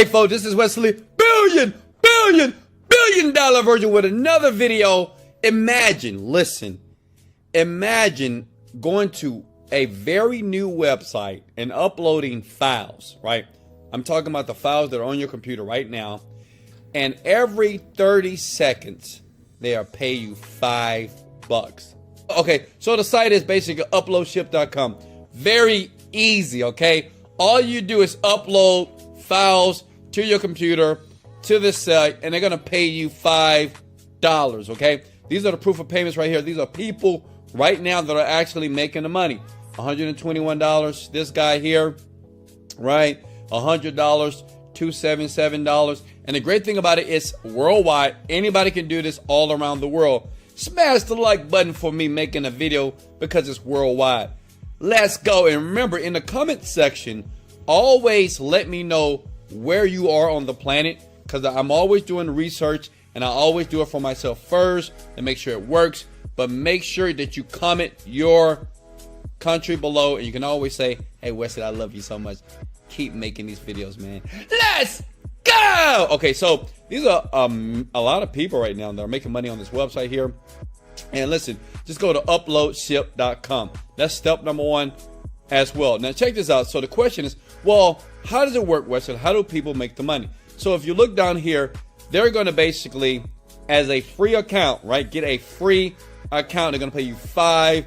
Hey folks, this is Wesley Virgin with another video. Imagine going to a very new website and uploading files, right? I'm talking about the files that are on your computer right now. And every 30 seconds, they'll pay you $5. Okay, so the site is basically uploadship.com. Very easy, okay? All you do is upload files to your computer, to this site, and they're gonna pay you $5, okay? These are the proof of payments right here. These are people right now that are actually making the money. $121, this guy here, right? $100, $277. And the great thing about it is worldwide. Anybody can do this all around the world. Smash the like button for me making a video because it's worldwide. Let's go. And remember, in the comment section, always let me know where you are on the planet, because I'm always doing research and I always do it for myself first to make sure it works. But make sure that you comment your country below, and you can always say, hey Wesley, I love you so much. Keep making these videos, man. Let's go. Okay, so these are a lot of people right now that are making money on this website here. And listen, just go to uploadship.com. That's step number one as well. Now check this out. So the question is, well, how does it work, Wesley? How do people make the money? So if you look down here, they're going to basically, as a free account, right? Get a free account. They're going to pay you $5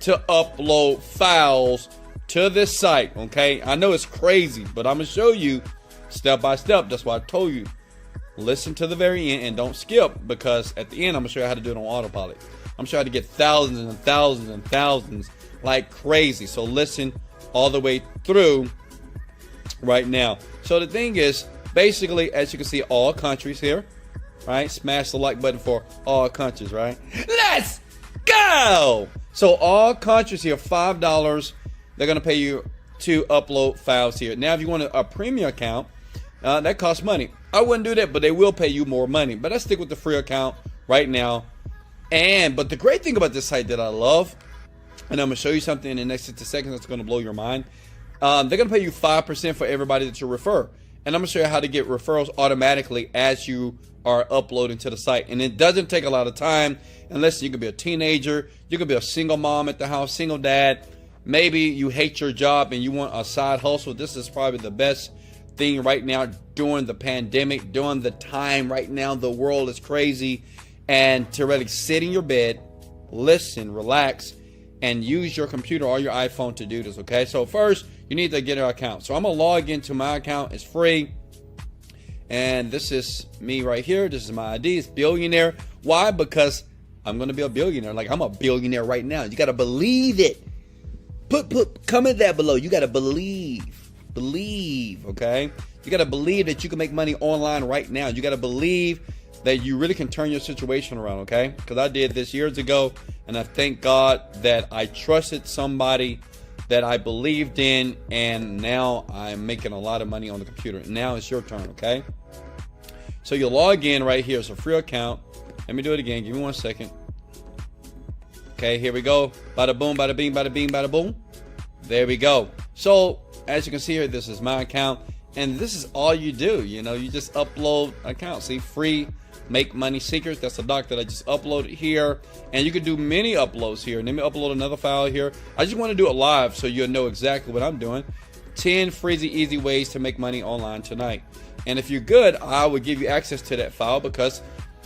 to upload files to this site, okay? I know it's crazy, but I'm going to show you step by step. That's why I told you, listen to the very end and don't skip, because at the end, I'm going to show you how to do it on autopilot. I'm showing you how to get thousands and thousands and thousands like crazy. So listen all the way through right now. So the thing is, basically, as you can see, all countries here, right? Smash the like button for all countries, right? Let's go. So all countries here, $5. They're going to pay you to upload files here. Now, if you want a premium account, that costs money. I wouldn't do that, but they will pay you more money. But let's stick with the free account right now. But the great thing about this site that I love, and I'm going to show you something in the next 60 seconds that's going to blow your mind. They're going to pay you 5% for everybody that you refer. And I'm going to show you how to get referrals automatically as you are uploading to the site. And it doesn't take a lot of time. Unless you could be a teenager, you could be a single mom at the house, single dad. Maybe you hate your job and you want a side hustle. This is probably the best thing right now during the pandemic, during the time right now. The world is crazy. And to really sit in your bed, listen, relax, and use your computer or your iPhone to do this, okay? So first, you need to get an account. So I'm going to log into my account. It's free. And this is me right here. This is my ID. It's billionaire. Why? Because I'm going to be a billionaire. Like, I'm a billionaire right now. You got to believe it. Comment that below. You got to believe, okay? You got to believe that you can make money online right now. You got to believe that you really can turn your situation around, okay? Because I did this years ago, and I thank God that I trusted somebody that I believed in, and now I'm making a lot of money on the computer. Now it's your turn, okay? So you log in right here. It's a free account. Let me do it again. Give me 1 second. Okay, here we go. Bada boom, bada bing, bada bing, bada boom. There we go. So as you can see here, this is my account, and this is all you do. You know, you just upload accounts. See, free make money secrets. That's the doc that I just uploaded here, and you can do many uploads here. Let me upload another file here. I just want to do it live so you'll know exactly what I'm doing. 10 freezy easy ways to make money online tonight. And if you're good, I will give you access to that file, because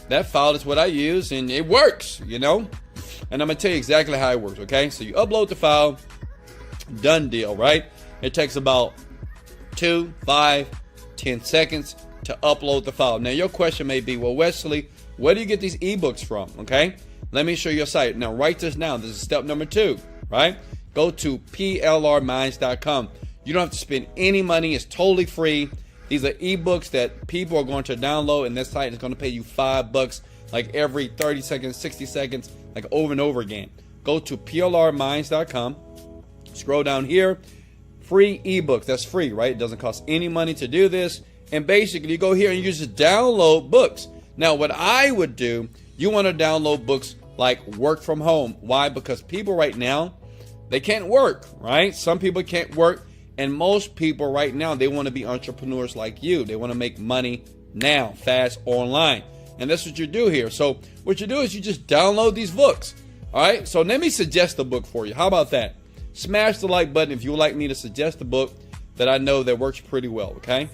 that file is what I use and it works, you know. And I'm gonna tell you exactly how it works, okay? So you upload the file, done deal, right? It takes about 2, 5, 10 seconds to upload the file. Now your question may be, well, Wesley, where do you get these ebooks from? Okay, let me show you a site. Now write this down. This is step number 2, right? Go to plrminds.com. You don't have to spend any money. It's totally free. These are ebooks that people are going to download, and this site is going to pay you $5 like every 30 seconds, 60 seconds, like over and over again. Go to plrminds.com. Scroll down here. Free ebooks. That's free, right? It doesn't cost any money to do this. And basically, you go here and you just download books. Now, what I would do, you want to download books like Work From Home. Why? Because people right now, they can't work, right? Some people can't work, And most people right now, they want to be entrepreneurs like you. They want to make money now, fast, online. And that's what you do here. So what you do is you just download these books. All right. So let me suggest a book for you. How about that? Smash the like button if you would like me to suggest a book that I know that works pretty well. Okay.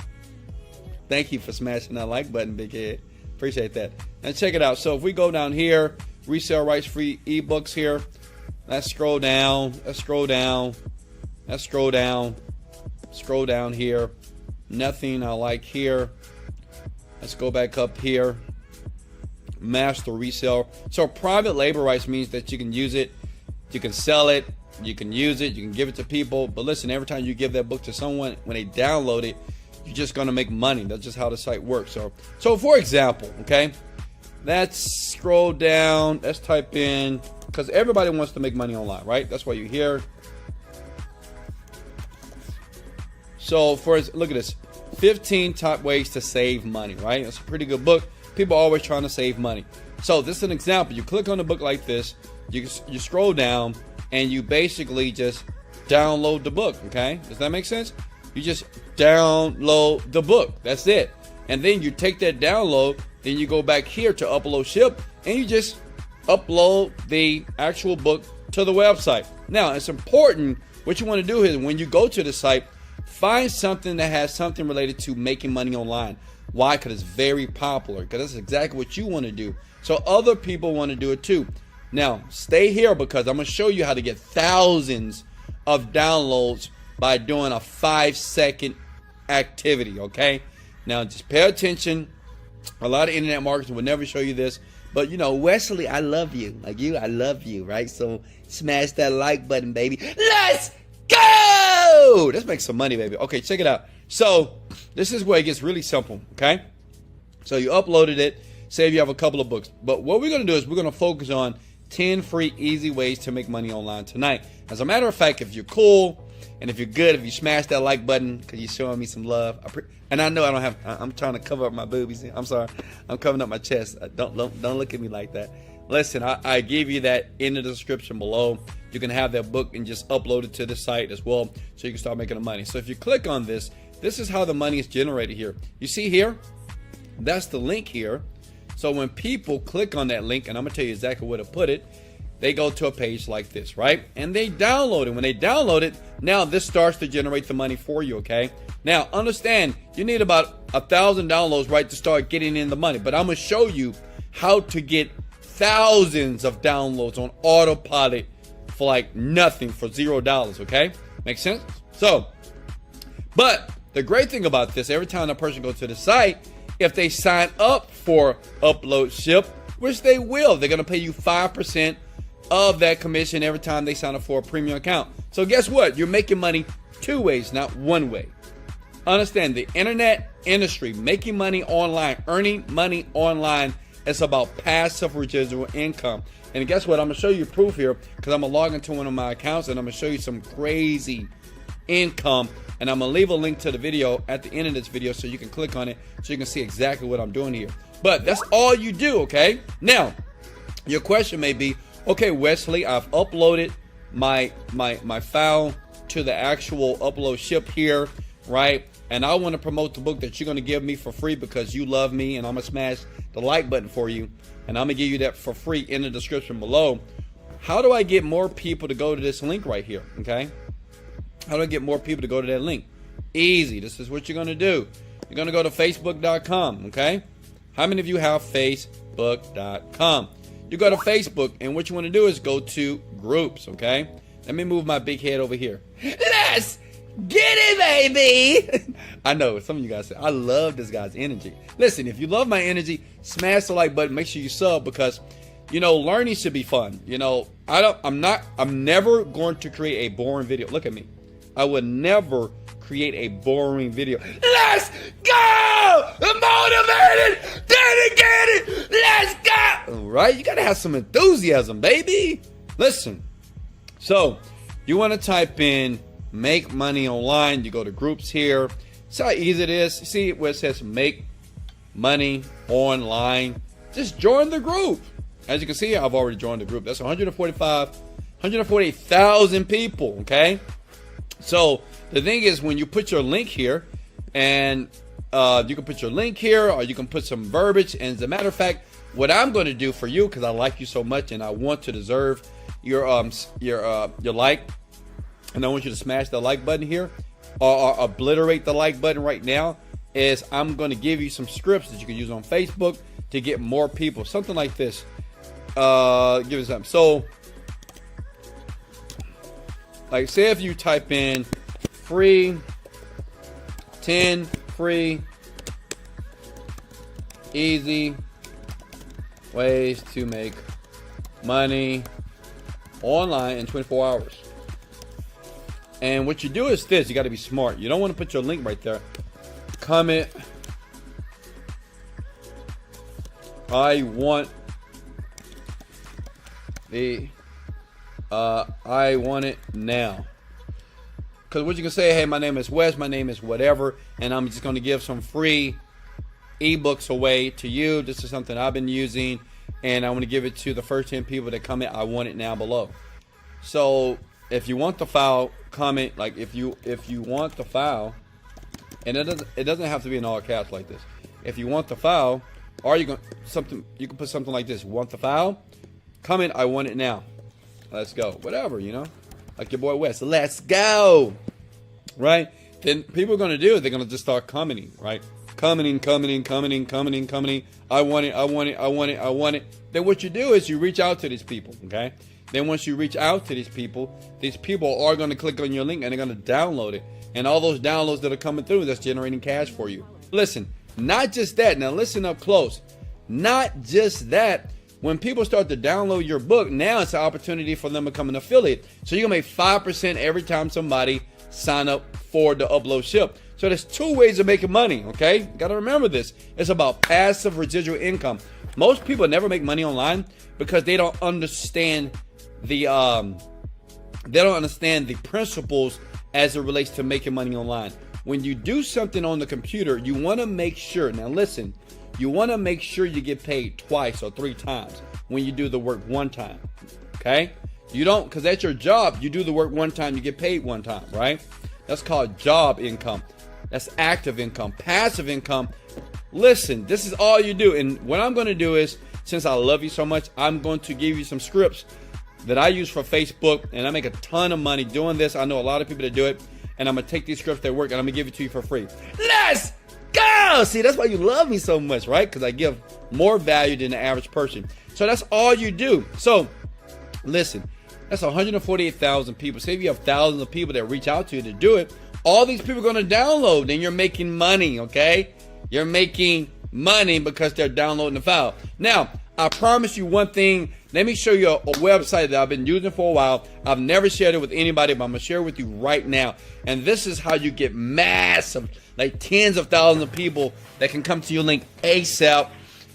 Thank you for smashing that like button, big head. Appreciate that. Now check it out. So if we go down here, resale rights free ebooks here. Let's scroll down. Let's scroll down. Let's scroll down. Scroll down here. Nothing I like here. Let's go back up here. Master resale. So private label rights means that you can use it, you can sell it, you can use it, you can give it to people. But listen, every time you give that book to someone, when they download it, you're just going to make money. That's just how the site works. So for example, okay, let's scroll down. Let's type in, because everybody wants to make money online, right? That's why you're here. So look at this, 15 top ways to save money, right? That's a pretty good book. People are always trying to save money. So this is an example. You click on the book like this, you scroll down, and you basically just download the book, okay? Does that make sense? You just download the book. That's it. And then you take that download, then you go back here to upload ship, and you just upload the actual book to the website. Now, it's important. What you want to do is when you go to the site, find something that has something related to making money online. Why? Because it's very popular. Because that's exactly what you want to do. So other people want to do it too. Now, stay here because I'm going to show you how to get thousands of downloads by doing a 5-second activity, okay? Now, just pay attention. A lot of internet marketers will never show you this. But, you know, Wesley, I love you. Like you, I love you, right? So smash that like button, baby. Let's go! Let's make some money, baby. Okay, check it out. So this is where it gets really simple, okay? So you uploaded it. Say if you have a couple of books. But what we're going to do is we're going to focus on 10 free, easy ways to make money online tonight. As a matter of fact, if you're cool and if you're good, if you smash that like button because you're showing me some love. And I know I don't have, I'm trying to cover up my boobies. I'm sorry. I'm covering up my chest. Don't look at me like that. Listen, I give you that in the description below. You can have that book and just upload it to the site as well so you can start making the money. So if you click on this, this is how the money is generated here. You see here? That's the link here. So when people click on that link, and I'm going to tell you exactly where to put it, they go to a page like this, right? And they download it. When they download it, now this starts to generate the money for you, okay? Now, understand, you need about 1,000 downloads, right, to start getting in the money. But I'm going to show you how to get thousands of downloads on autopilot for like nothing, for $0, okay? Make sense? So, but the great thing about this, every time a person goes to the site, if they sign up for upload ship, which they will, they're going to pay you 5% of that commission every time they sign up for a premium account. So guess what? You're making money 2 ways, not 1 way. Understand, the internet industry, making money online, earning money online, it's about passive residual income. And guess what? I'm going to show you proof here because I'm going to log into one of my accounts and I'm going to show you some crazy income. And I'm going to leave a link to the video at the end of this video so you can click on it so you can see exactly what I'm doing here. But that's all you do, okay? Now, your question may be, okay, Wesley, I've uploaded my file to the actual upload ship here, right? And I want to promote the book that you're going to give me for free because you love me, and I'm going to smash the like button for you. And I'm going to give you that for free in the description below. How do I get more people to go to this link right here, okay? How do I get more people to go to that link? Easy. This is what you're going to do. You're going to go to facebook.com, okay? How many of you have facebook.com? You go to Facebook, and what you want to do is go to groups, okay? Let me move my big head over here. Let's get it, baby! I know, some of you guys say, I love this guy's energy. Listen, if you love my energy, smash the like button, make sure you sub because, you know, learning should be fun. You know, I'm never going to create a boring video. Look at me. I would never create a boring video. Let's go! I'm motivated, dedicated, let's go! All right, you gotta have some enthusiasm, baby. Listen, so you want to type in make money online. You go to groups here. See how easy it is. See where it says make money online. Just join the group. As you can see, I've already joined the group. That's 148,000 people, okay? So The thing is, when you put your link here, and you can put your link here, or you can put some verbiage. And as a matter of fact, what I'm going to do for you, because I like you so much and I want to deserve your like, and I want you to smash the like button here, or obliterate the like button right now, is I'm going to give you some scripts that you can use on Facebook to get more people. Something like this. Give it something. So, like, say if you type in free 10 free easy ways to make money online in 24 hours. And what you do is this. You got to be smart. You don't want to put your link right there. Comment, I want it now. Because what you can say, hey, my name is Wes, my name is whatever, and I'm just going to give some free ebooks away to you. This is something I've been using, and I want to give it to the first 10 people that comment, I want it now below. So if you want the file, comment, like if you want the file, and it doesn't have to be in all caps like this. If you want the file, or you can put something like this, want the file, comment, I want it now. Let's go. Whatever, you know. Like your boy Wes. Let's go. Right? Then people are going to do it. They're going to just start commenting, right? Commenting. I want it. Then what you do is you reach out to these people, okay? Then once you reach out to these people are going to click on your link and they're going to download it. And all those downloads that are coming through, that's generating cash for you. Listen, not just that. Now listen up close. Not just that. When people start to download your book, now it's an opportunity for them to become an affiliate. So you're going to make 5% every time somebody sign up for the upload ship. So there's two ways of making money, okay? You got to remember this. It's about passive residual income. Most people never make money online because they don't understand the principles as it relates to making money online. When you do something on the computer, you want to make sure, now listen, you want to make sure you get paid twice or 3 times when you do the work one time, okay? You don't, because that's your job. You do the work one time, you get paid one time, right? That's called job income. That's active income. Passive income, listen, this is all you do. And what I'm going to do is, since I love you so much, I'm going to give you some scripts that I use for Facebook, and I make a ton of money doing this. I know a lot of people that do it, and I'm going to take these scripts that work, and I'm going to give it to you for free. Let's go! See, that's why you love me so much, right? Because I give more value than the average person. So that's all you do. So listen, that's 148,000 people. Say if you have thousands of people that reach out to you to do it, all these people are going to download, and you're making money, okay? You're making money because they're downloading the file. Now, I promise you one thing. Let me show you a website that I've been using for a while. I've never shared it with anybody, but I'm going to share it with you right now. And this is how you get massive, like tens of thousands of people that can come to your link ASAP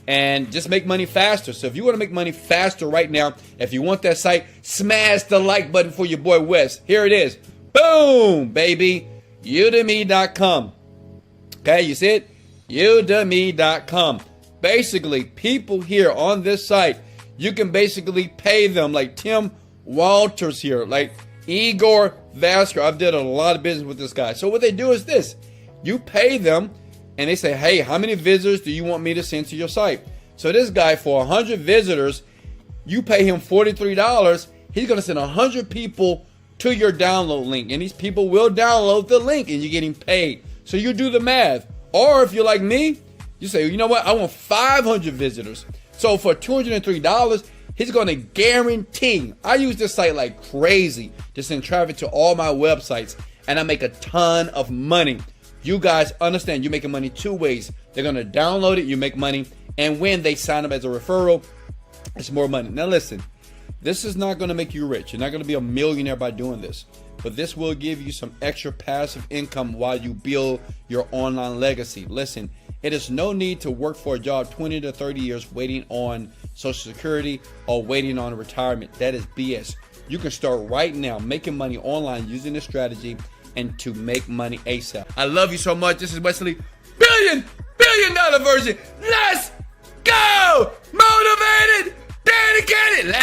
and just make money faster. So if you want to make money faster right now, if you want that site, smash the like button for your boy Wes. Here it is. Boom, baby. Udemy.com. Okay, you see it? Udemy.com. Basically, people here on this site, you can basically pay them, like Tim Walters here, like Igor Vasker. I've did a lot of business with this guy. So what they do is this. You pay them, and they say, hey, how many visitors do you want me to send to your site? So this guy, for 100 visitors, you pay him $43. He's going to send 100 people to your download link, and these people will download the link, and you're getting paid. So you do the math. Or if you're like me, you say, you know what, I want 500 visitors. So for $203, he's going to guarantee. I use this site like crazy to send traffic to all my websites, and I make a ton of money. You guys understand, you're making money 2 ways. They're going to download it, you make money, and when they sign up as a referral, it's more money. Now listen, this is not going to make you rich. You're not going to be a millionaire by doing this. But this will give you some extra passive income while you build your online legacy. Listen, it is no need to work for a job 20 to 30 years waiting on Social Security or waiting on retirement. That is BS. You can start right now making money online using this strategy and to make money ASAP. I love you so much. This is Wesley Virgin Virgin. Let's go! Motivated, dedicated.